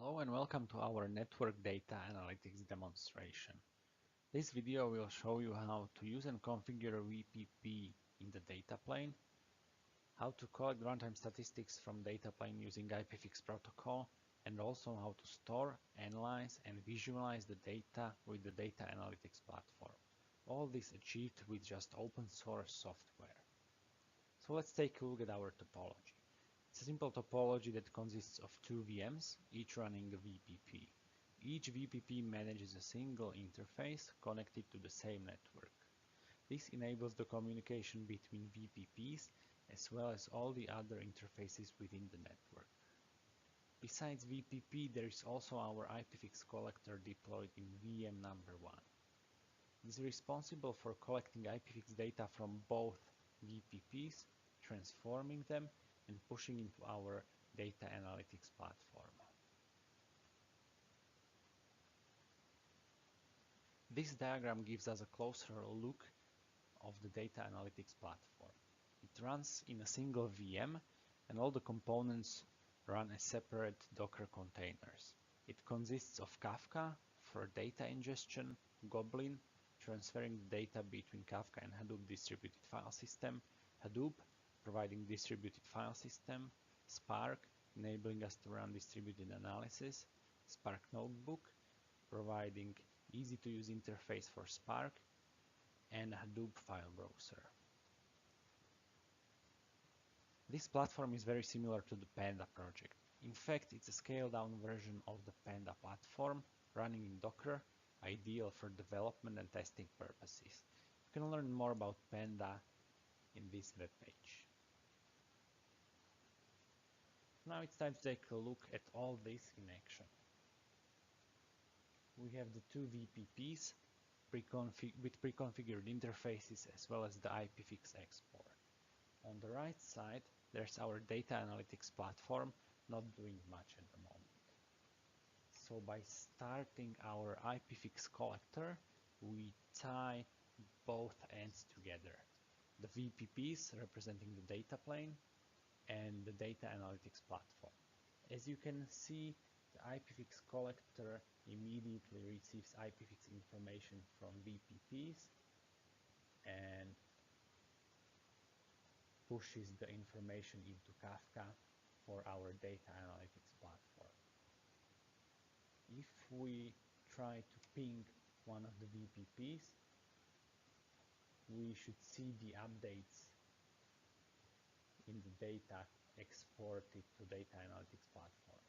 Hello and welcome to our network data analytics demonstration. This video will show you how to use and configure VPP in the data plane, how to collect runtime statistics from data plane using IPFix protocol, and also how to store, analyze, and visualize the data with the data analytics platform. All this achieved with just open source software. So let's take a look at our topology. It's a simple topology that consists of two VMs, each running a VPP. Each VPP manages a single interface connected to the same network. This enables the communication between VPPs as well as all the other interfaces within the network. Besides VPP, there is also our IPFix collector deployed in VM number 1. It is responsible for collecting IPFix data from both VPPs, transforming them, and pushing into our data analytics platform. This diagram gives us a closer look of the data analytics platform. It runs in a single VM and all the components run as separate Docker containers. It consists of Kafka for data ingestion, Goblin transferring the data between Kafka and Hadoop distributed file system, Hadoop providing distributed file system, Spark enabling us to run distributed analysis, Spark Notebook providing easy to use interface for Spark, and Hadoop file browser. This platform is very similar to the Panda project. In fact, it's a scaled down version of the Panda platform running in Docker, ideal for development and testing purposes. You can learn more about Panda in this web page. Now it's time to take a look at all this in action. We have the two VPPs with pre-configured interfaces as well as the IPFix export. On the right side, there's our data analytics platform not doing much at the moment. So by starting our IPFix collector, we tie both ends together. The VPPs representing the data plane and the data analytics platform. As you can see, the IPFix collector immediately receives IPFix information from VPPs and pushes the information into Kafka for our data analytics platform. If we try to ping one of the VPPs, we should see the updates in the data exported to data analytics platform.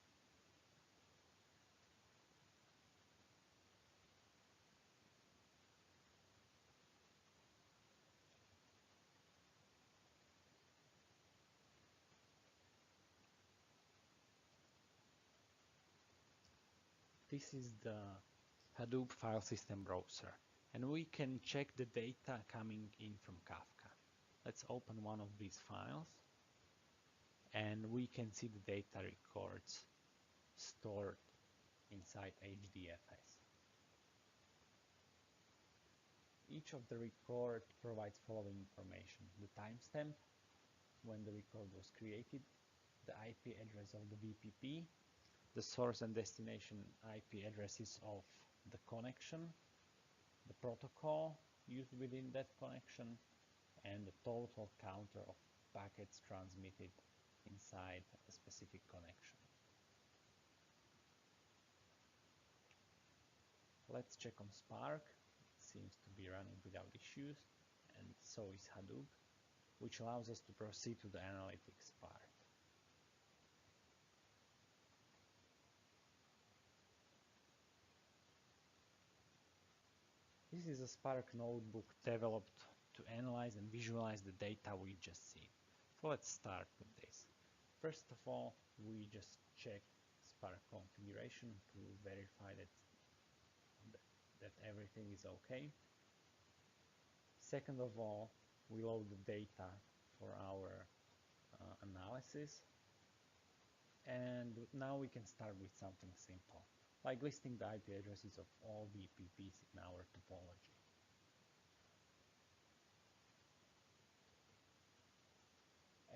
This is the Hadoop file system browser, and we can check the data coming in from Kafka. Let's open one of these files, and we can see the data records stored inside HDFS. Each of the record provides following information: the timestamp, when the record was created, the IP address of the VPP, the source and destination IP addresses of the connection, the protocol used within that connection, and the total counter of packets transmitted inside a specific connection. Let's check on Spark. It seems to be running without issues, and so is Hadoop, which allows us to proceed to the analytics part. This is a Spark notebook developed to analyze and visualize the data we just seen. So let's start with this. First of all, we just check Spark configuration to verify that everything is okay. Second of all, we load the data for our analysis. And now we can start with something simple, like listing the IP addresses of all VPPs in our topology.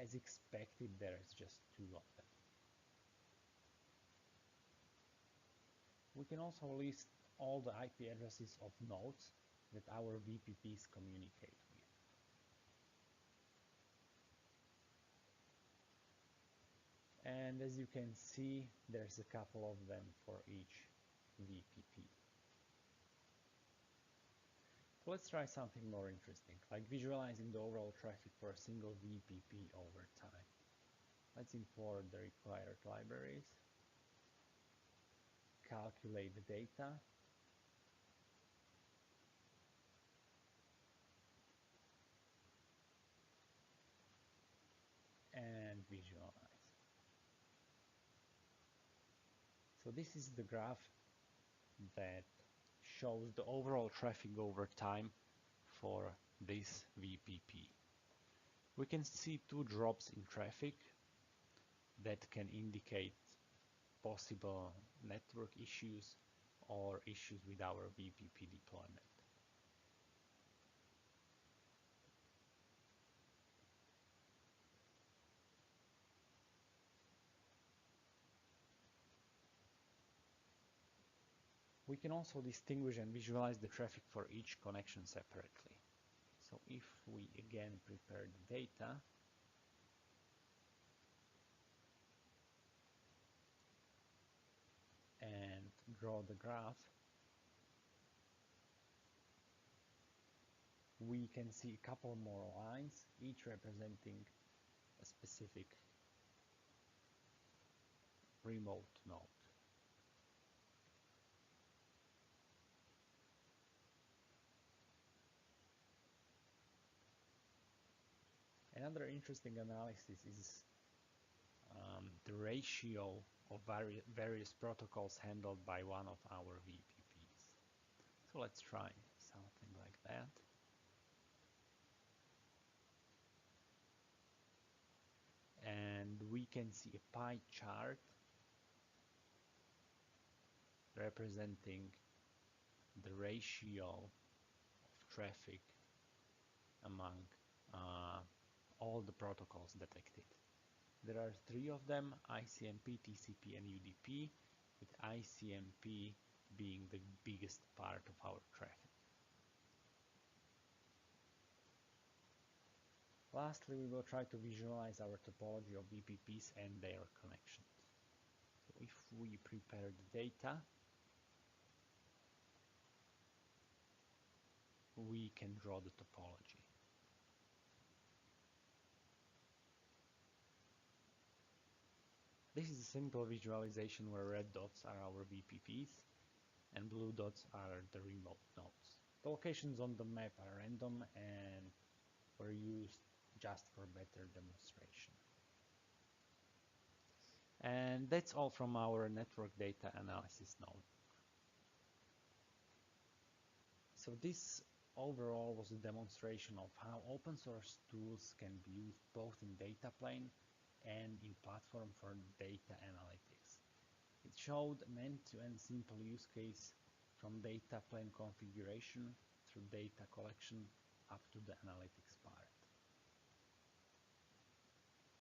As expected, there's just two of them. We can also list all the IP addresses of nodes that our VPPs communicate with. And as you can see, there's a couple of them for each VPP. So let's try something more interesting, like visualizing the overall traffic for a single VPP over time. Let's import the required libraries, calculate the data, and visualize. So this is the graph that shows the overall traffic over time for this VPP. We can see two drops in traffic that can indicate possible network issues or issues with our VPP deployment. We can also distinguish and visualize the traffic for each connection separately. So if we again prepare the data, and draw the graph, we can see a couple more lines, each representing a specific remote node. Another interesting analysis is the ratio of various protocols handled by one of our VPPs. So let's try something like that. And we can see a pie chart representing the ratio of traffic among all the protocols detected. There are three of them: ICMP, TCP, and UDP, with ICMP being the biggest part of our traffic. Lastly, we will try to visualize our topology of VPPs and their connections. So if we prepare the data, we can draw the topology. This is a simple visualization where red dots are our VPPs and blue dots are the remote nodes. The locations on the map are random and were used just for better demonstration. And that's all from our network data analysis node. So this overall was a demonstration of how open source tools can be used both in data plane and in platform for data analytics. It showed an end-to-end simple use case from data plane configuration through data collection up to the analytics